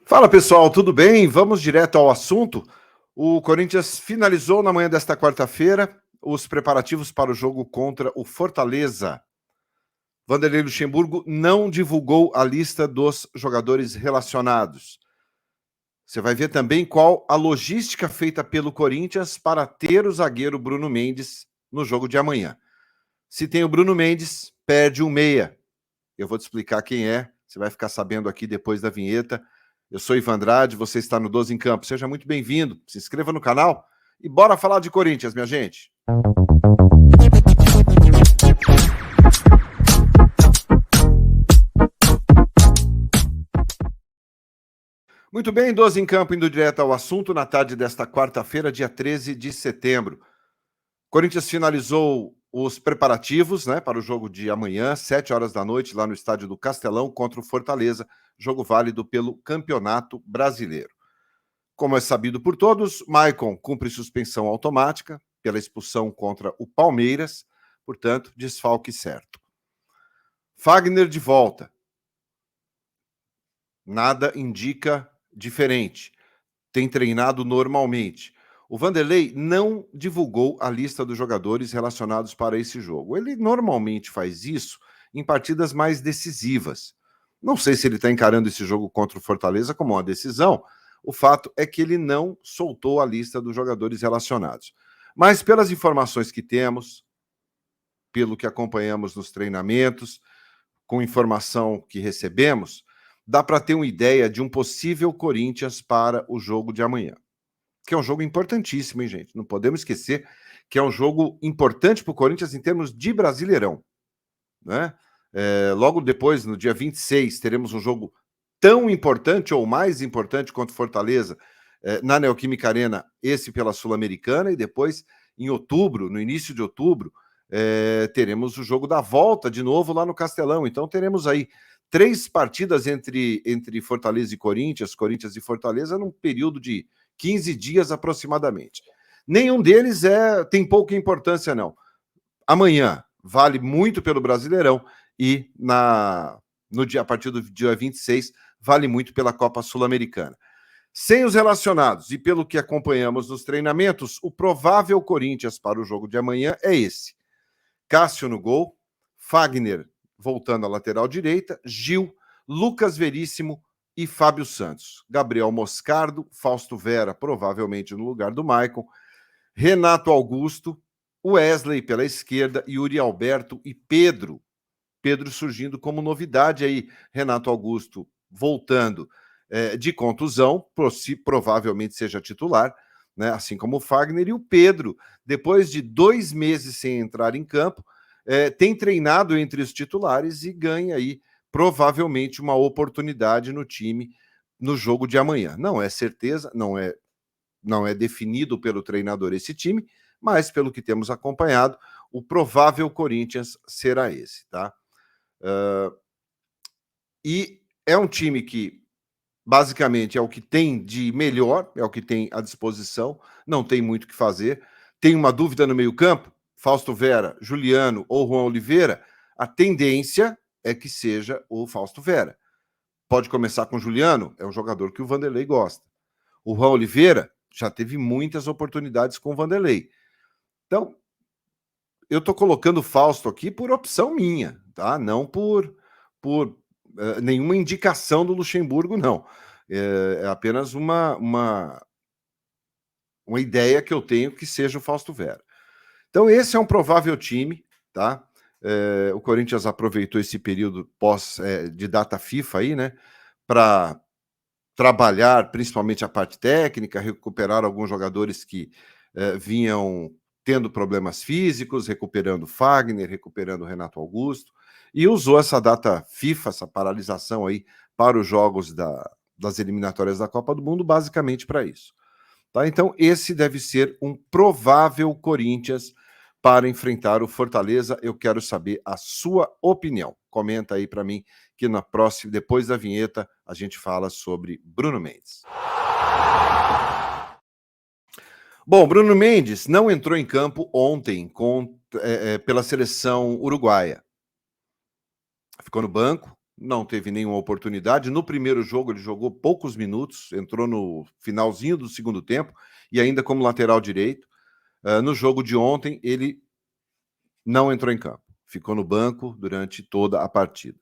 Fala pessoal, tudo bem? Vamos direto ao assunto. O Corinthians finalizou na manhã desta quarta-feira os preparativos para o jogo contra o Fortaleza. Vanderlei Luxemburgo não divulgou a lista dos jogadores relacionados. Você vai ver também qual a logística feita pelo Corinthians para ter o zagueiro Bruno Mendes no jogo de amanhã. Se tem o Bruno Mendes, perde um meia. Eu vou te explicar quem é, você vai ficar sabendo aqui depois da vinheta. Eu sou Ivan Andrade, você está no 12 em Campo. Seja muito bem-vindo, se inscreva no canal e bora falar de Corinthians, minha gente. Muito bem, 12 em Campo, indo direto ao assunto na tarde desta quarta-feira, dia 13 de setembro. Corinthians finalizou os preparativos, para o jogo de amanhã, 7 horas da noite, lá no estádio do Castelão, contra o Fortaleza, jogo válido pelo Campeonato Brasileiro. Como é sabido por todos, Maicon cumpre suspensão automática pela expulsão contra o Palmeiras, portanto, desfalque certo. Fagner de volta. Nada indica diferente. Tem treinado normalmente. O Vanderlei não divulgou a lista dos jogadores relacionados para esse jogo. Ele normalmente faz isso em partidas mais decisivas. Não sei se ele está encarando esse jogo contra o Fortaleza como uma decisão. O fato é que ele não soltou a lista dos jogadores relacionados. Mas pelas informações que temos, pelo que acompanhamos nos treinamentos, com informação que recebemos, dá para ter uma ideia de um possível Corinthians para o jogo de amanhã. Que é um jogo importantíssimo, hein, gente? Não podemos esquecer que é um jogo importante para o Corinthians em termos de Brasileirão, né? Logo depois, no dia 26, teremos um jogo tão importante ou mais importante quanto Fortaleza, na Neoquímica Arena, esse pela Sul-Americana, e depois, em outubro, no início de outubro, teremos o jogo da volta de novo lá no Castelão. Então teremos aí 3 partidas entre Fortaleza e Corinthians e Fortaleza, num período de 15 dias aproximadamente. Nenhum deles tem pouca importância, não. Amanhã vale muito pelo Brasileirão e a partir do dia 26 vale muito pela Copa Sul-Americana. Sem os relacionados e pelo que acompanhamos nos treinamentos, o provável Corinthians para o jogo de amanhã é esse. Cássio no gol, Fagner voltando à lateral direita, Gil, Lucas Veríssimo e Fábio Santos. Gabriel Moscardo, Fausto Vera, provavelmente no lugar do Maicon, Renato Augusto, Wesley pela esquerda, Yuri Alberto e Pedro. Pedro surgindo como novidade aí, Renato Augusto voltando de contusão, provavelmente seja titular, né? Assim como o Fagner, e o Pedro, depois de 2 meses sem entrar em campo, tem treinado entre os titulares e ganha aí provavelmente uma oportunidade no time no jogo de amanhã. Não é certeza, não é definido pelo treinador esse time, mas pelo que temos acompanhado, o provável Corinthians será esse, tá? E é um time que basicamente é o que tem de melhor, é o que tem à disposição, não tem muito o que fazer. Tem uma dúvida no meio-campo? Fausto Vera, Juliano ou Juan Oliveira? A tendência é que seja o Fausto Vera. Pode começar com o Juliano, é um jogador que o Vanderlei gosta. O Juan Oliveira já teve muitas oportunidades com o Vanderlei. Então, eu estou colocando o Fausto aqui por opção minha, tá? Não por nenhuma indicação do Luxemburgo, não. É apenas uma ideia que eu tenho que seja o Fausto Vera. Então, esse é um provável time, tá? O Corinthians aproveitou esse período de data FIFA aí, né? Para trabalhar principalmente a parte técnica, recuperar alguns jogadores que vinham tendo problemas físicos, recuperando Fagner, recuperando Renato Augusto, e usou essa data FIFA, essa paralisação aí, para os jogos das eliminatórias da Copa do Mundo, basicamente para isso. Tá? Então, esse deve ser um provável Corinthians para enfrentar o Fortaleza. Eu quero saber a sua opinião. Comenta aí para mim que na próxima, depois da vinheta, a gente fala sobre Bruno Mendes. Bom, Bruno Mendes não entrou em campo ontem pela seleção uruguaia. Ficou no banco, não teve nenhuma oportunidade. No primeiro jogo ele jogou poucos minutos, entrou no finalzinho do segundo tempo e ainda como lateral direito. No jogo de ontem ele não entrou em campo, ficou no banco durante toda a partida.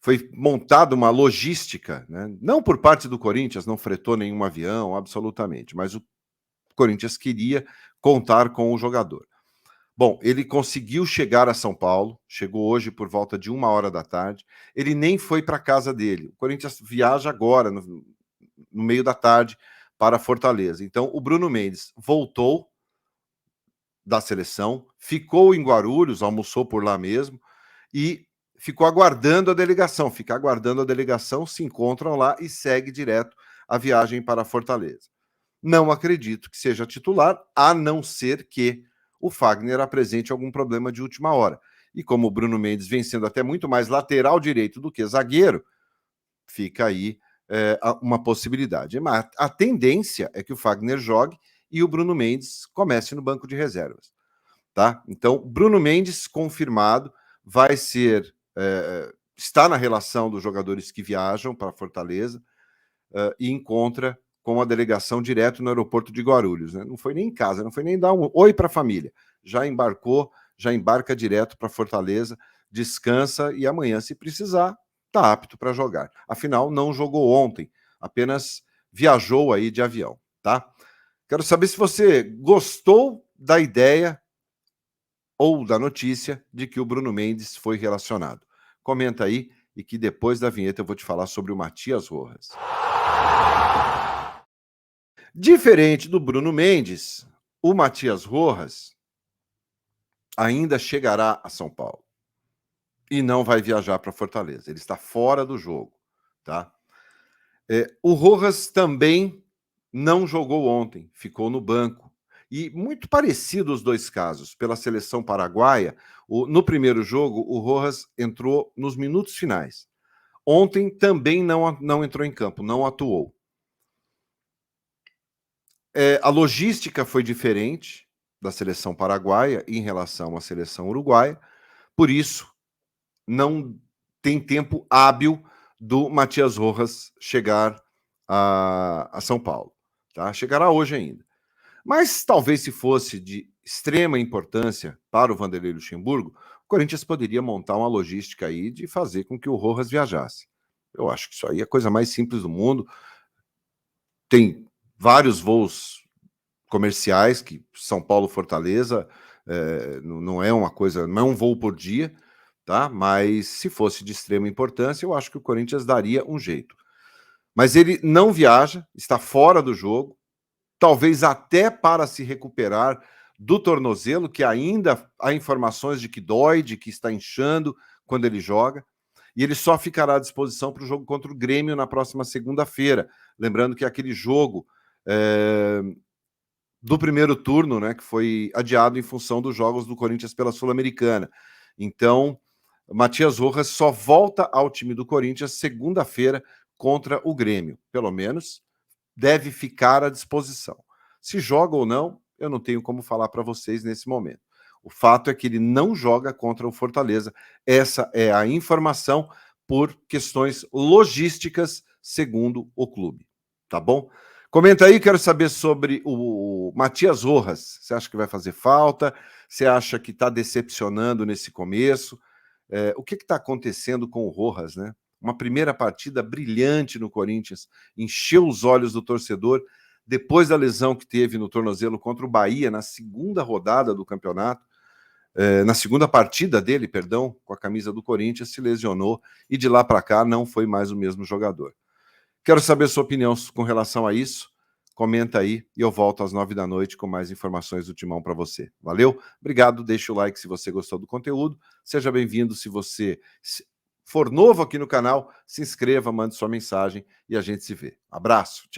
Foi montada uma logística, né? Não por parte do Corinthians, não fretou nenhum avião, absolutamente, mas o Corinthians queria contar com o jogador. Bom, ele conseguiu chegar a São Paulo, chegou hoje por volta de 1h da tarde, ele nem foi para a casa dele. O Corinthians viaja agora, no meio da tarde, para Fortaleza. Então, o Bruno Mendes voltou da seleção, ficou em Guarulhos, almoçou por lá mesmo, e ficou aguardando a delegação. Fica aguardando a delegação, se encontram lá e segue direto a viagem para Fortaleza. Não acredito que seja titular, a não ser que o Fagner apresente algum problema de última hora. E como o Bruno Mendes vem sendo até muito mais lateral direito do que zagueiro, fica aí uma possibilidade. Mas a tendência é que o Fagner jogue e o Bruno Mendes comece no banco de reservas. Tá? Então, Bruno Mendes confirmado, vai ser... está na relação dos jogadores que viajam para Fortaleza e encontra com a delegação direto no aeroporto de Guarulhos. Né? Não foi nem em casa, não foi nem dar um oi para a família. Já embarcou, já embarca direto para Fortaleza, descansa e amanhã, se precisar, está apto para jogar. Afinal, não jogou ontem, apenas viajou aí de avião. Tá? Quero saber se você gostou da ideia ou da notícia de que o Bruno Mendes foi relacionado. Comenta aí e que depois da vinheta eu vou te falar sobre o Matias Rojas. Diferente do Bruno Mendes, o Matias Rojas ainda chegará a São Paulo e não vai viajar para Fortaleza. Ele está fora do jogo, tá? O Rojas também não jogou ontem, ficou no banco. E muito parecido os dois casos. Pela seleção paraguaia, no primeiro jogo, o Rojas entrou nos minutos finais. Ontem também não entrou em campo, não atuou. A logística foi diferente da seleção paraguaia em relação à seleção uruguaia, por isso não tem tempo hábil do Matias Rojas chegar a São Paulo. Tá? Chegará hoje ainda. Mas talvez se fosse de extrema importância para o Vanderlei Luxemburgo, o Corinthians poderia montar uma logística aí de fazer com que o Rojas viajasse. Eu acho que isso aí é a coisa mais simples do mundo. Tem vários voos comerciais que São Paulo-Fortaleza não é uma coisa, não é um voo por dia, tá? Mas se fosse de extrema importância, eu acho que o Corinthians daria um jeito. Mas ele não viaja, está fora do jogo, talvez até para se recuperar do tornozelo, que ainda há informações de que dói, de que está inchando quando ele joga, e ele só ficará à disposição para o jogo contra o Grêmio na próxima segunda-feira. Lembrando que aquele jogo do primeiro turno, né, que foi adiado em função dos jogos do Corinthians pela Sul-Americana. Então, Matias Rojas só volta ao time do Corinthians segunda-feira contra o Grêmio. Pelo menos deve ficar à disposição. Se joga ou não, eu não tenho como falar para vocês nesse momento. O fato é que ele não joga contra o Fortaleza. Essa é a informação por questões logísticas, segundo o clube. Tá bom? Comenta aí, quero saber sobre o Matias Rojas. Você acha que vai fazer falta? Você acha que está decepcionando nesse começo? O que está acontecendo com o Rojas, né? Uma primeira partida brilhante no Corinthians, encheu os olhos do torcedor, depois da lesão que teve no tornozelo contra o Bahia, na segunda rodada do campeonato, na segunda partida dele, perdão, com a camisa do Corinthians, se lesionou e de lá para cá não foi mais o mesmo jogador. Quero saber sua opinião com relação a isso. Comenta aí e eu volto às 9 da noite com mais informações do Timão para você. Valeu? Obrigado, deixa o like se você gostou do conteúdo. Seja bem-vindo se você for novo aqui no canal, se inscreva, mande sua mensagem e a gente se vê. Abraço, tchau.